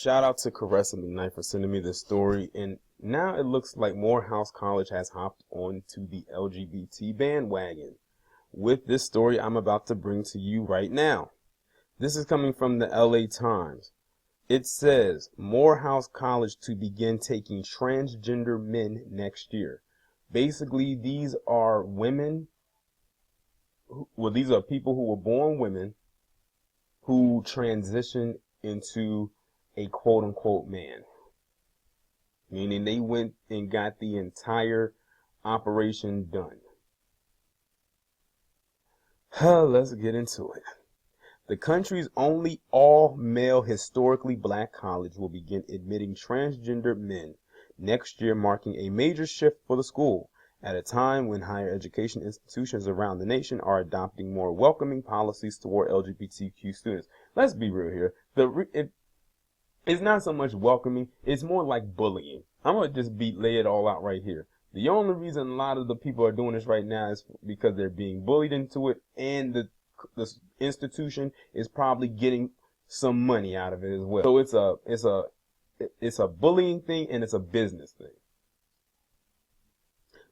Shout out to Caressa McKnight for sending me this story, and now it looks like Morehouse College has hopped onto the LGBT bandwagon with this story I'm about to bring to you right now. This is coming from the LA Times. It says, Morehouse College to begin taking transgender men next year. Basically, these are women, these are people who were born women who transition into a quote-unquote man, meaning they went and got the entire operation done. Let's get into it. The country's only all-male historically black college will begin admitting transgender men next year, marking a major shift for the school at a time when higher education institutions around the nation are adopting more welcoming policies toward LGBTQ students. Let's be real here. It's not so much welcoming, it's more like bullying. I'm going to just lay it all out right here. The only reason a lot of the people are doing this right now is because they're being bullied into it, and the institution is probably getting some money out of it as well. So it's a bullying thing, and it's a business thing.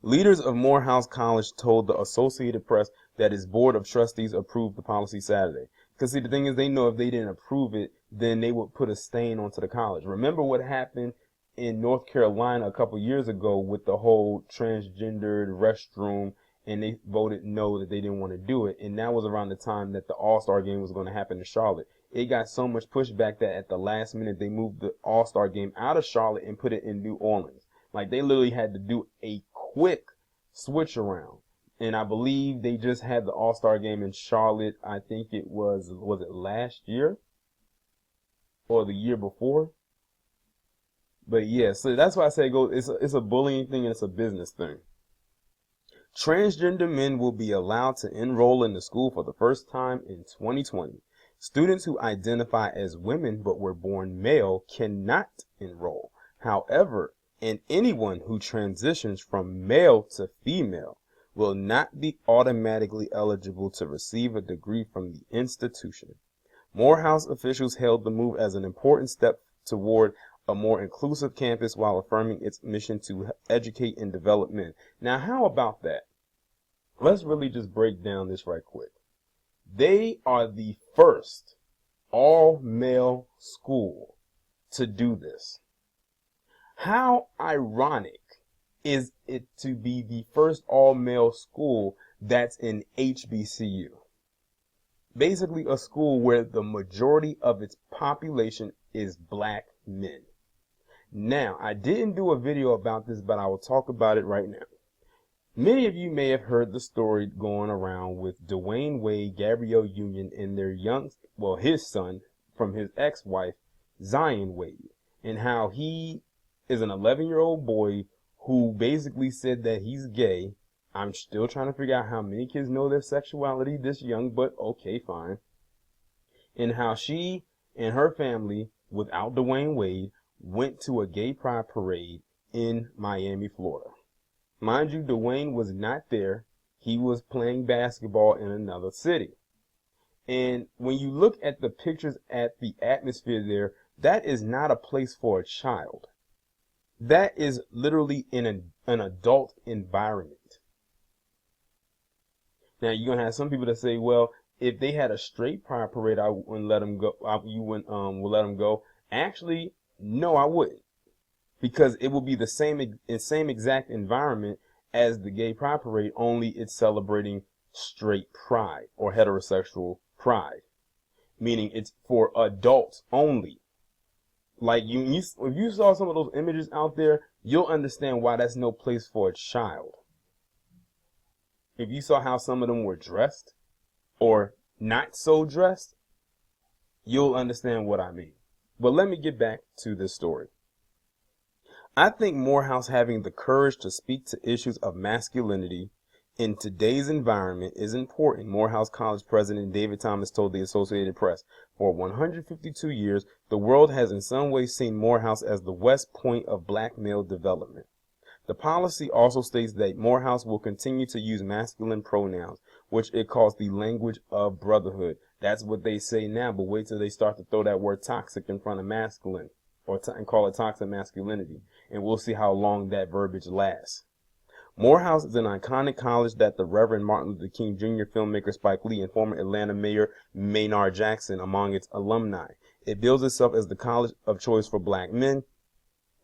Leaders of Morehouse College told the Associated Press that its board of trustees approved the policy Saturday. Because see, the thing is, they know if they didn't approve it, then they would put a stain onto the college. Remember what happened in North Carolina a couple years ago with the whole transgendered restroom, and they voted no, that they didn't want to do it. And that was around the time that the All-Star game was going to happen in Charlotte. It got so much pushback that at the last minute they moved the All-Star game out of Charlotte and put it in New Orleans. Like, they literally had to do a quick switch around. And I believe they just had the All-Star game in Charlotte. I think it was it last year or the year before? But yeah, so that's why I say it's a bullying thing and it's a business thing. Transgender men will be allowed to enroll in the school for the first time in 2020. Students who identify as women but were born male cannot enroll. However, and anyone who transitions from male to female will not be automatically eligible to receive a degree from the institution. Morehouse officials hailed the move as an important step toward a more inclusive campus while affirming its mission to educate and develop men. Now, how about that? Let's really just break down this right quick. They are the first all-male school to do this. How ironic is it to be the first all-male school that's in HBCU? Basically a school where the majority of its population is black men. Now, I didn't do a video about this, but I will talk about it right now. Many of you may have heard the story going around with Dwayne Wade, Gabrielle Union, and their his son from his ex-wife, Zion Wade, and how he is an 11-year-old boy who basically said that he's gay. I'm still trying to figure out how many kids know their sexuality this young, but okay, fine. And how she and her family, without Dwayne Wade, went to a gay pride parade in Miami, Florida. Mind you, Dwayne was not there. He was playing basketball in another city. And when you look at the pictures at the atmosphere there, that is not a place for a child. That is literally in an adult environment. Now, you're going to have some people that say, well, if they had a straight pride parade, I wouldn't let them go. Will let them go. Actually, no, I wouldn't. Because it will be the same exact environment as the gay pride parade, only it's celebrating straight pride or heterosexual pride. Meaning it's for adults only. Like, if you saw some of those images out there, you'll understand why that's no place for a child. If you saw how some of them were dressed or not so dressed, you'll understand what I mean. But let me get back to this story. I think Morehouse having the courage to speak to issues of masculinity in today's environment is important, Morehouse College President David Thomas told the Associated Press. For 152 years, the world has in some ways seen Morehouse as the West Point of black male development. The policy also states that Morehouse will continue to use masculine pronouns, which it calls the language of brotherhood. That's what they say now, but wait till they start to throw that word toxic in front of masculine. and call it toxic masculinity, and we'll see how long that verbiage lasts. Morehouse is an iconic college that the Reverend Martin Luther King Jr., filmmaker Spike Lee, and former Atlanta Mayor Maynard Jackson among its alumni. It bills itself as the college of choice for black men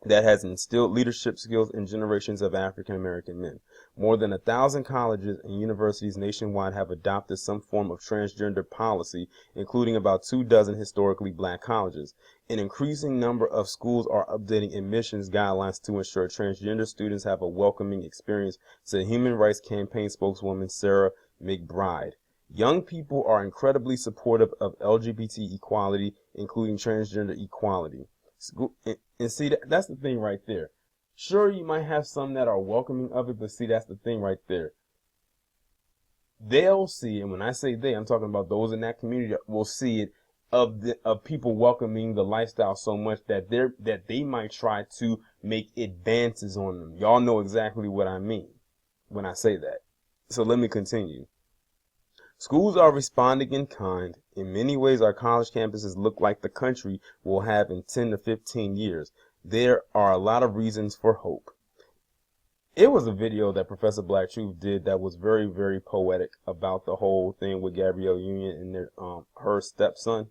that has instilled leadership skills in generations of African American men. More than 1,000 colleges and universities nationwide have adopted some form of transgender policy, including about 24 historically black colleges. An increasing number of schools are updating admissions guidelines to ensure transgender students have a welcoming experience, said Human Rights Campaign spokeswoman Sarah McBride. Young people are incredibly supportive of LGBT equality, including transgender equality. And see, that's the thing right there. Sure, you might have some that are welcoming of it, but see, that's the thing right there. They'll see, and when I say they, I'm talking about those in that community that will see it, of people welcoming the lifestyle so much that they might try to make advances on them. Y'all know exactly what I mean when I say that. So let me continue. Schools are responding in kind. In many ways, our college campuses look like the country will have in 10 to 15 years. There are a lot of reasons for hope. It was a video that Professor Black Truth did that was very, very poetic about the whole thing with Gabrielle Union and her stepson.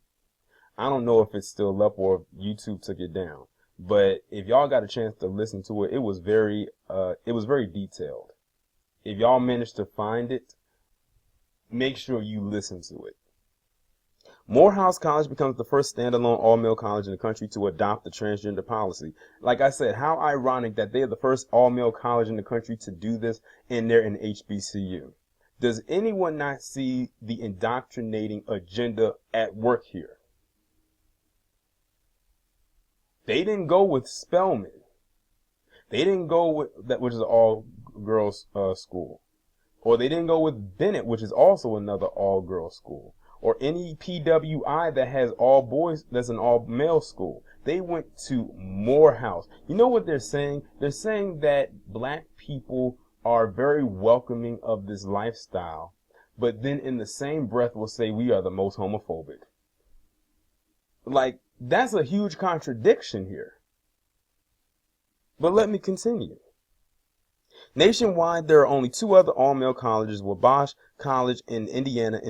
I don't know if it's still up or if YouTube took it down, but if y'all got a chance to listen to it, it was very detailed. If y'all managed to find it, make sure you listen to it. Morehouse College becomes the first standalone all-male college in the country to adopt the transgender policy. Like I said, how ironic that they're the first all-male college in the country to do this, and they're an HBCU. Does anyone not see the indoctrinating agenda at work here? They didn't go with Spelman. They didn't go with that, which is an all-girls school. Or they didn't go with Bennett, which is also another all-girls school. Or any PWI that has all boys, that's an all-male school. They went to Morehouse. You know what they're saying? They're saying that black people are very welcoming of this lifestyle, but then in the same breath will say we are the most homophobic. Like, that's a huge contradiction here. But let me continue. Nationwide, there are only 2 other all-male colleges, Wabash College in Indiana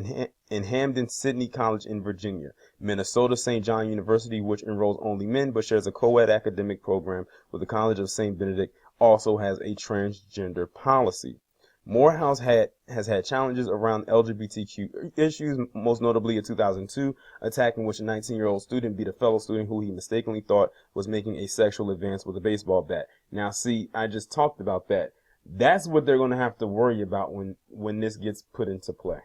and Hampden-Sydney College in Virginia. Minnesota St. John University, which enrolls only men but shares a co-ed academic program with the College of St. Benedict, also has a transgender policy. Morehouse has had challenges around LGBTQ issues, most notably in 2002, attack in which a 19-year-old student beat a fellow student who he mistakenly thought was making a sexual advance with a baseball bat. Now, see, I just talked about that. That's what they're going to have to worry about when this gets put into play.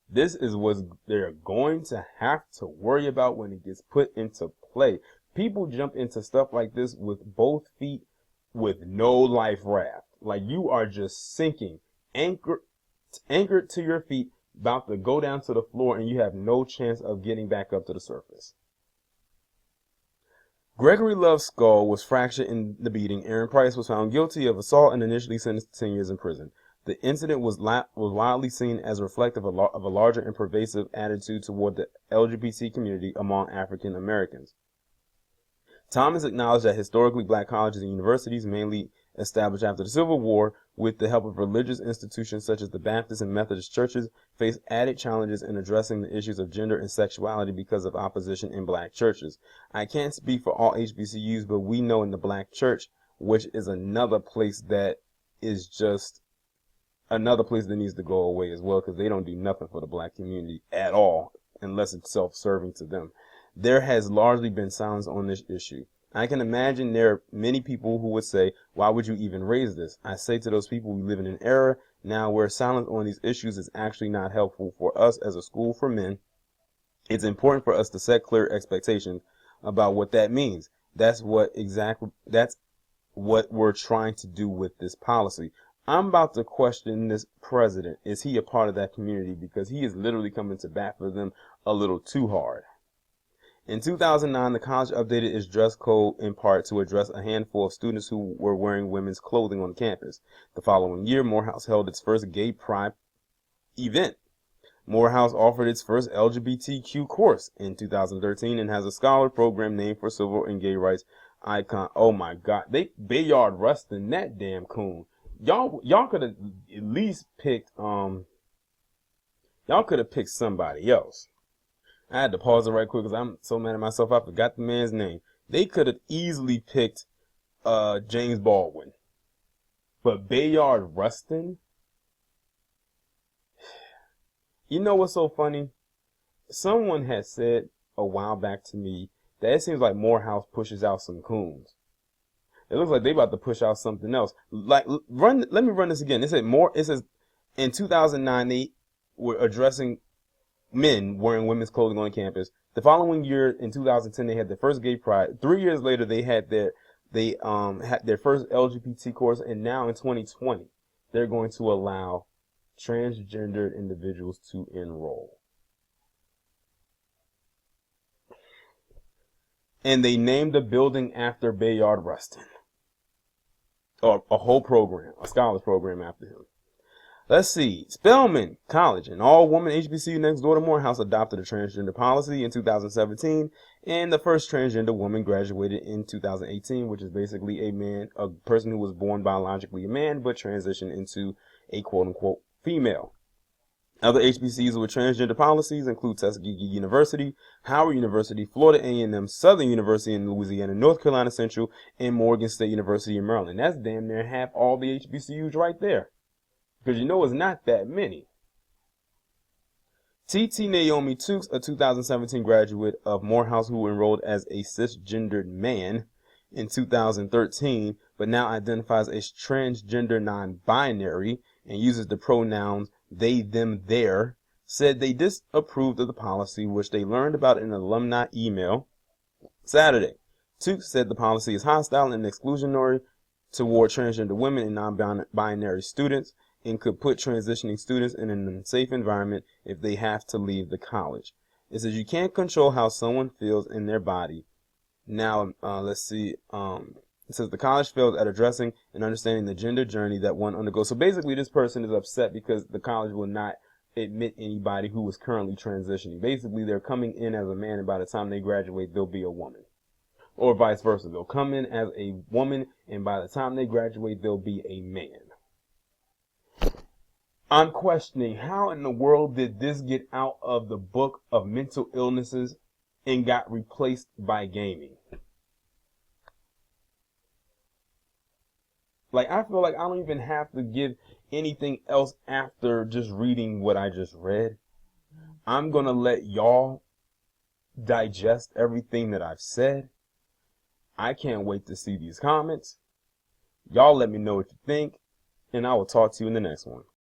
This is what they're going to have to worry about when it gets put into play. People jump into stuff like this with both feet with no life raft. Like, you are just sinking, anchored to your feet, about to go down to the floor, and you have no chance of getting back up to the surface. Gregory Love's skull was fractured in the beating. Aaron Price was found guilty of assault and initially sentenced to 10 years in prison. The incident was widely seen as reflective of a larger and pervasive attitude toward the LGBT community among African Americans. Thomas acknowledged that historically black colleges and universities, mainly established after the Civil War with the help of religious institutions such as the Baptist and Methodist churches, face added challenges in addressing the issues of gender and sexuality because of opposition in black churches. I can't speak for all HBCUs, but we know in the black church, which is another place that is just another place that needs to go away as well, because they don't do nothing for the black community at all unless it's self-serving to them. There has largely been silence on this issue. I can imagine there are many people who would say, why would you even raise this? I say to those people, we live in an era now where silence on these issues is actually not helpful for us as a school for men. It's important for us to set clear expectations about what that means. That's what we're trying to do with this policy. I'm about to question this president. Is he a part of that community? Because he is literally coming to bat for them a little too hard. In 2009, the college updated its dress code in part to address a handful of students who were wearing women's clothing on campus. The following year, Morehouse held its first gay pride event. Morehouse offered its first LGBTQ course in 2013 and has a scholar program named for civil and gay rights icon. Oh my God, they Bayard Rustin, that damn coon. Y'all could have at least picked y'all could have picked somebody else. I had to pause it right quick because I'm so mad at myself. I forgot the man's name. They could have easily picked James Baldwin, but Bayard Rustin. You know what's so funny? Someone had said a while back to me that it seems like Morehouse pushes out some coons. It looks like they about to push out something else. Like let me run this again. It says in 2009 they were addressing men wearing women's clothing on campus. The following year in 2010 they had their first gay pride. 3 years later they had their first LGBT course, and now in 2020 they're going to allow transgendered individuals to enroll. And they named a building after Bayard Rustin. Or a whole program, a scholars program after him. Let's see. Spelman College, an all-woman HBCU next door to Morehouse, adopted a transgender policy in 2017, and the first transgender woman graduated in 2018, which is basically a person who was born biologically a man but transitioned into a quote-unquote female. Other HBCUs with transgender policies include Tuskegee University, Howard University, Florida A&M, Southern University in Louisiana, North Carolina Central, and Morgan State University in Maryland. That's damn near half all the HBCUs right there. Because you know it's not that many. T.T. Naomi Tukes, a 2017 graduate of Morehouse who enrolled as a cisgendered man in 2013, but now identifies as transgender non-binary and uses the pronouns they, them, their, said they disapproved of the policy, which they learned about in an alumni email Saturday. Tukes said the policy is hostile and exclusionary toward transgender women and non-binary students and could put transitioning students in an unsafe environment if they have to leave the college. It says you can't control how someone feels in their body. Now, let's see. It says the college fails at addressing and understanding the gender journey that one undergoes. So basically, this person is upset because the college will not admit anybody who is currently transitioning. Basically, they're coming in as a man, and by the time they graduate, they'll be a woman. Or vice versa. They'll come in as a woman, and by the time they graduate, they'll be a man. I'm questioning how in the world did this get out of the book of mental illnesses and got replaced by gaming? Like, I feel like I don't even have to give anything else after just reading what I just read. I'm going to let y'all digest everything that I've said. I can't wait to see these comments. Y'all let me know what you think, and I will talk to you in the next one.